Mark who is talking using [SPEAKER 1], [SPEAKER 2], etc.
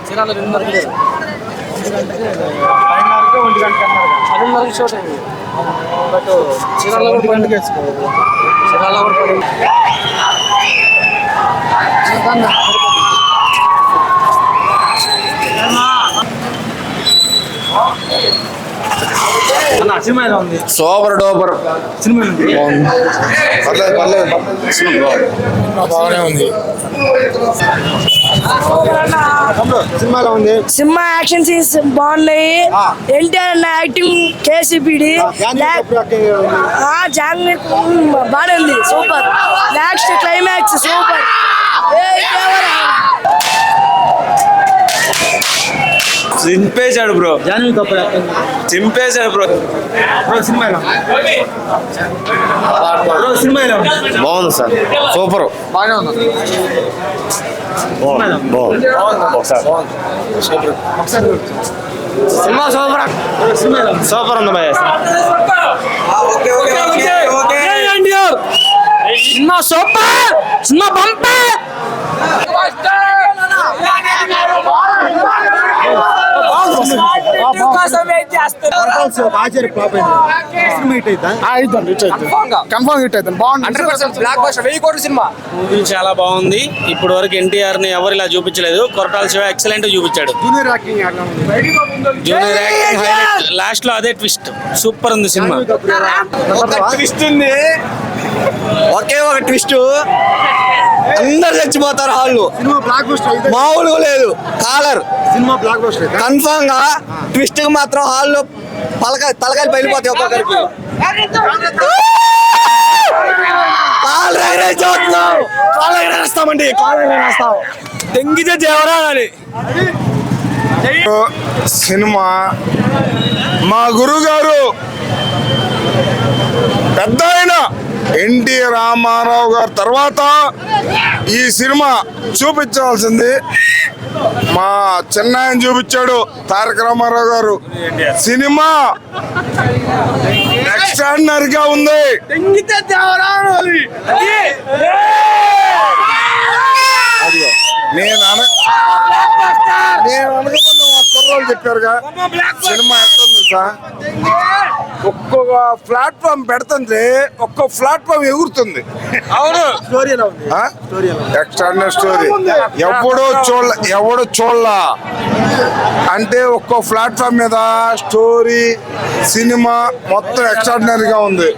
[SPEAKER 1] చీరాల 2:30 షోట్ అయింది. But Chirala
[SPEAKER 2] super duper
[SPEAKER 3] cinema బాగానే ఉంది. సినిమాలో ఉంది.
[SPEAKER 4] సినిమా యాక్షన్ సీన్స్ బాగున్నాయి. ఎన్టీఆర్ అన్న యాక్టింగ్, కేసీపీడి జాంగ్రీ బాగానే ఉంది. సూపర్. Last climax super.
[SPEAKER 2] చింపేశాడు బ్రో. చింపేశాడు బ్రో.
[SPEAKER 3] సినిమాలో
[SPEAKER 2] బాగుంది సార్. సూపర్.
[SPEAKER 1] బాగానే ఉంది.
[SPEAKER 2] Cinema super. సూపర్ ఉంది భయ్య.
[SPEAKER 1] Cinema super. Cinema bumper.
[SPEAKER 2] చాలా బాగుంది. ఇప్పుడు వరకు ఎన్టీఆర్ ని ఎవరు ఇలా చూపించలేదు. కొరటాల శివ ఎక్సలెంట్ చూపించాడు. Junior acting highlight. లాస్ట్ లో అదే ట్విస్ట్. సూపర్ ఉంది సినిమా.
[SPEAKER 3] ట్విస్ట్ ఉంది. ఒకే ఒక ట్విస్ట్. అందరు చచ్చిపోతారు హాల్లో. మామూలుగా లేదు. Collar cinema blockbuster confirm గా. ట్విస్ట్ మాత్రం హాల్లో తలకాయలు బయలుపోతాయి ఒక్కొక్కరికి. కాలేస్తామండి. కాలేస్తాం తెంగితే దేవరాలి.
[SPEAKER 5] సినిమా మా గురువు గారు పెద్ద ఆయన ఎన్టీ రామారావు గారు తర్వాత ఈ సినిమా చూపించాల్సింది మా చెన్నైని చూపించాడు తారక రామారావు గారు. సినిమా ఎక్స్ట్రాడినరీగా ఉంది. నేను అనుకున్న మా కుర్రోళ్ళు చెప్పారుగా సినిమా ఎట్టుంది సార్. ఒక్కొక్క ప్లాట్ఫామ్ పెడుతుంది, ఒక్కో ప్లాట్ఫామ్ ఎగురుతుంది.
[SPEAKER 2] అవును.
[SPEAKER 5] Extraordinary story. ఎవడు చూడలా అంటే ఒక్కో ప్లాట్ఫామ్ మీద స్టోరీ సినిమా మొత్తం ఎక్స్ట్రాడినరీగా ఉంది.